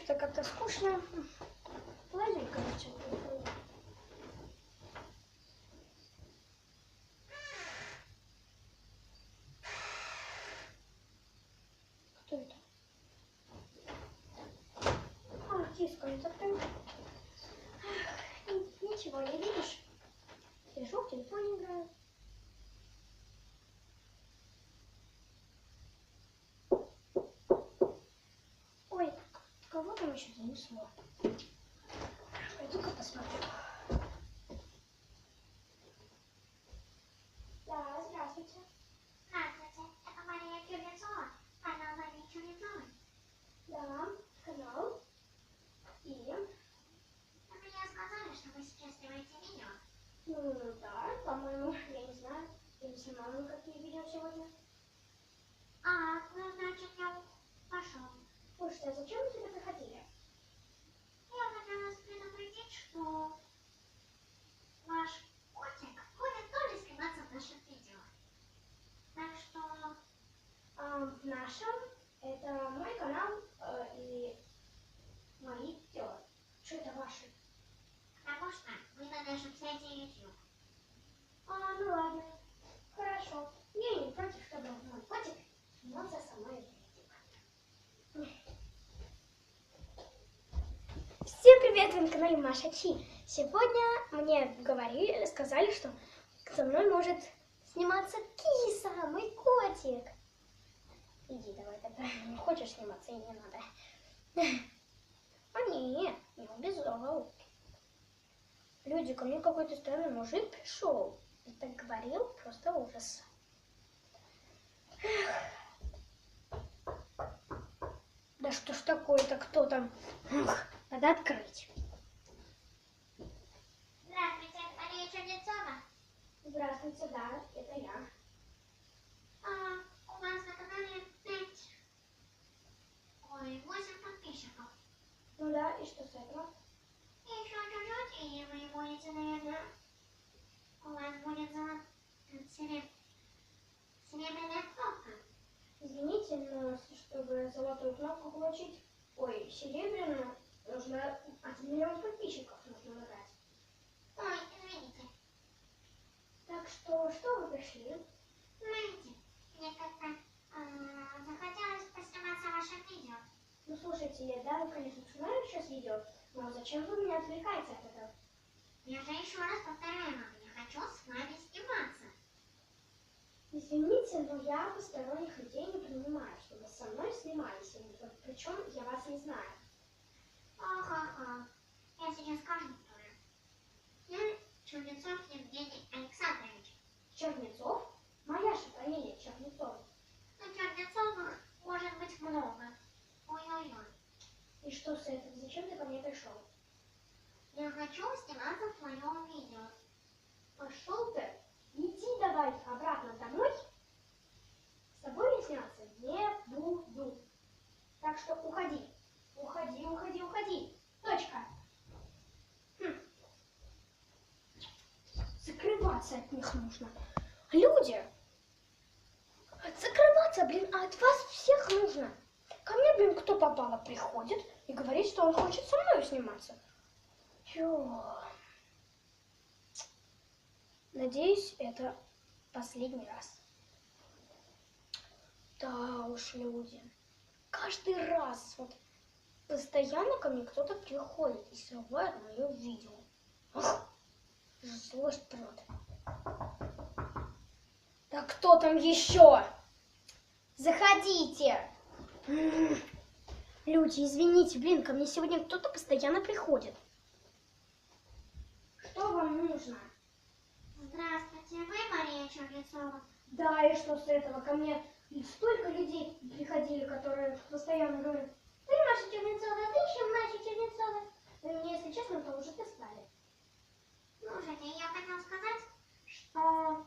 что-то как-то скучно. Ладно, короче. Кто это? А, киска, не закрыл. Ничего не видишь? Сижу, в телефоне играю. Ой, кого там еще занесло? Пойду-ка посмотрю. Да, здравствуйте. Здравствуйте, это Мария Кузнецова, канал Марии Кузнецовой. Да, канал. И? Мне сказали, что вы сейчас снимаете видео. Ну, да, по-моему, я не знаю. Я не снимала никакие видео сегодня. А, ну, значит, я пошел. Слушайте, а зачем вы сюда приходили? Я хотела вас предупредить, что ваш котик будет тоже сниматься в нашем видео. Так что... В нашем, это мой канал и мои видео. Что это ваши? Потому что вы на нашем сайте YouTube. Ну ладно. Хорошо. Я не против, чтобы мой котик снимался со мной в видео. Всем привет, вы на канале Маша Чи. Сегодня мне сказали, что со мной может сниматься киса, мой котик. Иди давай тогда, не хочешь сниматься и не надо. А не убежал. Люди, ко мне какой-то странный мужик пришел и так говорил, просто ужас. Да что ж такое-то, кто там? Надо открыть. Здравствуйте, Мария Кузнецова. Здравствуйте, да, это я. У вас на канале 8 подписчиков. Ну да, и что с этого? И еще чуть-чуть, и вы будете, наверное, у вас будет серебряная кнопка. Извините, но чтобы золотую кнопку получить, серебряную, нужно 1 миллион подписчиков нужно набрать. Ой, извините. Так что вы пришли? Знаете, мне как-то захотелось посниматься в вашем видео. Ну слушайте, да, вы, конечно, снимаем сейчас видео, но зачем вы меня отвлекаете от этого? Я же еще раз повторяю вам, я хочу с вами сниматься. Извините, но я посторонних людей не принимаю, чтобы со мной снимались. Причем я вас не знаю. Ха-ха. Я сейчас скажу, кто я. Я Чернецов Евгений Александрович. Чернецов? Моя же фамилия Чернецов. Но Чернецовых может быть много. Ой-ой-ой. И что с этим? Зачем ты ко мне пришел? Я хочу сниматься в твоем видео. Пошел ты? Иди давай обратно домой. С тобой я сниматься не буду. Так что уходи. Уходи. Точка. Закрываться от них нужно. Люди! Закрываться, блин, а от вас всех нужно. Ко мне, блин, кто попало приходит и говорит, что он хочет со мной сниматься. Чё? Надеюсь, это последний раз. Да уж, люди. Каждый раз вот постоянно ко мне кто-то приходит и срывает мое видео. Ах, злость прет. Да кто там еще? Заходите. Люди, извините, блин, ко мне сегодня кто-то постоянно приходит. Что вам нужно? Здравствуйте, вы Мария Чернецова? Да, и что с этого? Ко мне столько людей приходили, которые постоянно говорят: ты Маша Чернецова, ты еще Маша Чернецова. И мне, если честно, то уже достали. Слушайте, я хотела сказать, что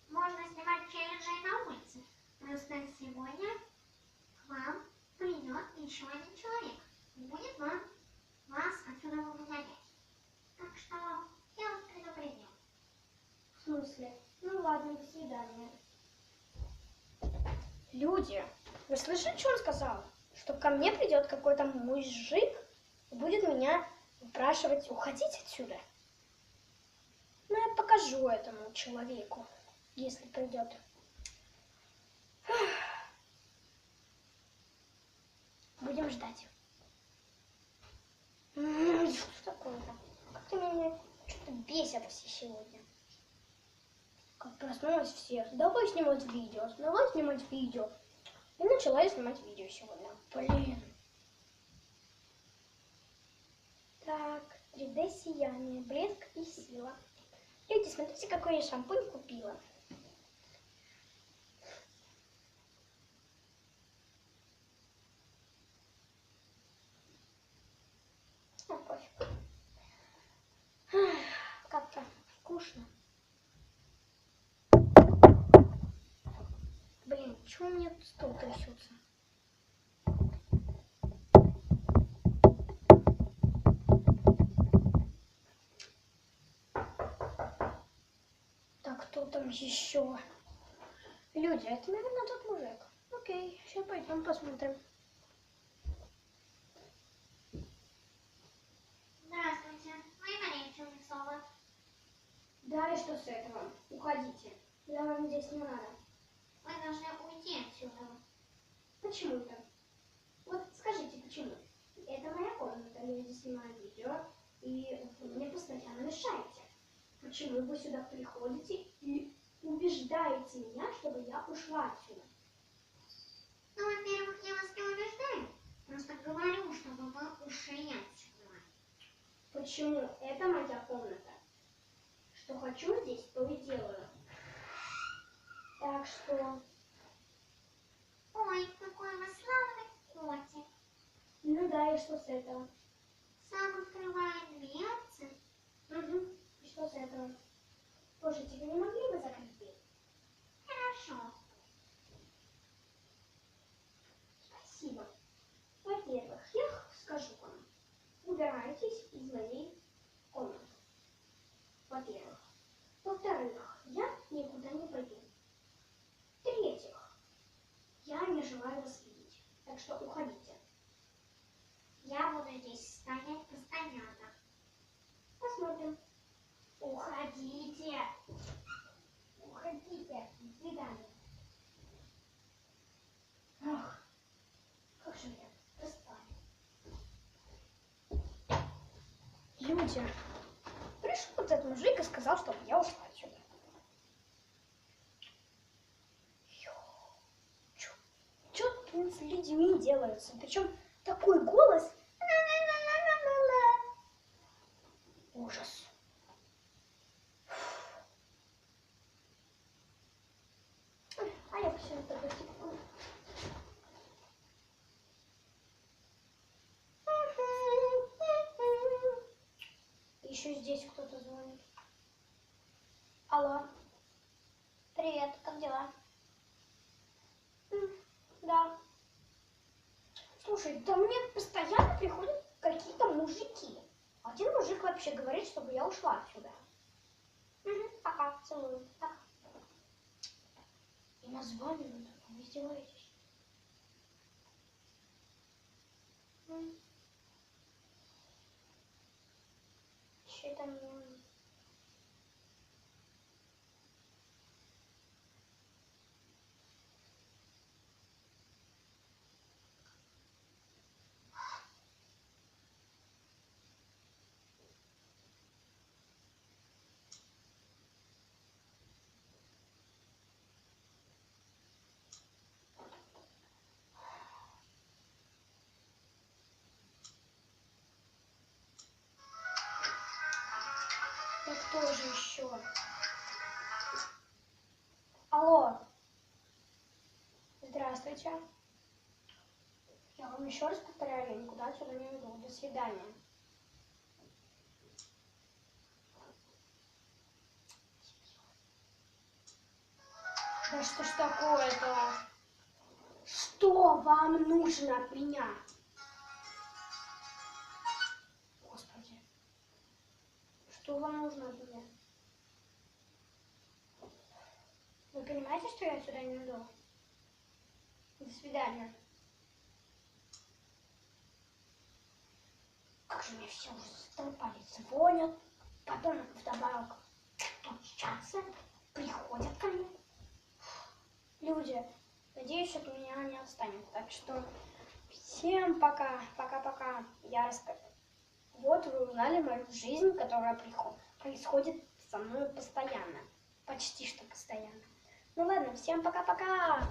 можно снимать челленджи и на улице. Просто сегодня к вам придет еще один человек и будет вас отсюда выгонять. Так что я вас предупредил. В смысле? Ну ладно, до свидания. Люди, вы слышали, что он сказал? что ко мне придет какой-то мужик и будет меня упрашивать уходить отсюда. Но я покажу этому человеку, если придет. Будем ждать. Что такое-то? Как-то меня что-то бесят все сегодня. Как проснулась все. Давай снимать видео, давай снимать видео. И начала я снимать видео сегодня. Блин. Так, 3D сияние, блеск и сила. Люди, смотрите, какой я шампунь купила. Ну, пофиг. Как-то скучно. Блин, почему у меня тут стол трясется? Так, кто там еще? Люди, это, наверное, тот мужик. Окей, сейчас пойдем посмотрим. Здравствуйте, вы Мария Чернцова. Да, и что с этого? Уходите. Я вам здесь не надо. Вы должны уйти отсюда. Почему так? Вот скажите, почему? Это моя комната, я здесь снимаю видео, и вы мне постоянно мешаете. Почему вы сюда приходите и убеждаете меня, чтобы я ушла отсюда? Ну, во-первых, я вас не убеждаю. Просто говорю, чтобы вы ушли отсюда. Почему? Это моя комната. Что хочу здесь, то и делаю. Так что... Ой, какой вы славный котик. Ну да, и что с этого? Сам открывает дверцы. Угу. И что с этого? Слушайте, вы не могли бы закрыть дверь? Хорошо. Спасибо. Во-первых, я скажу вам. Убирайтесь из моей комнаты. Во-первых. Во-вторых, я никуда не пойду. В-третьих, я не желаю вас видеть. Так что уходите. Я буду здесь стоять постоянно. Посмотрим. Уходите. Уходите. До свидания. Ах, как же меня достали. Люди, пришел вот этот мужик и сказал, чтобы я ушла отсюда. Что тут с людьми делаются? Причем такой голос. Ужас. А я почему-то потеку. Еще здесь кто-то звонит. Алло. Привет, как дела? Да. Слушай, да мне постоянно приходят какие-то мужики. Один мужик вообще говорит, чтобы я ушла отсюда. Угу, пока, целую. Пока. И названивают, вы издеваетесь. Что-то мне... Да кто же еще? Алло. Здравствуйте. Я вам еще раз повторяю, я никуда отсюда не уйду. До свидания. Да что ж такое-то? Что вам нужно от меня? Господи. Что вам нужно от меня? Вы понимаете, что я отсюда не уйду? До свидания. уже мне все задолбали, звонят, потом вдобавок стучатся, приходят ко мне. Люди, надеюсь, от меня не отстанет. Так что всем пока, пока-пока. Вот вы узнали мою жизнь, которая происходит со мной постоянно. Почти что постоянно. Ну ладно, всем пока-пока.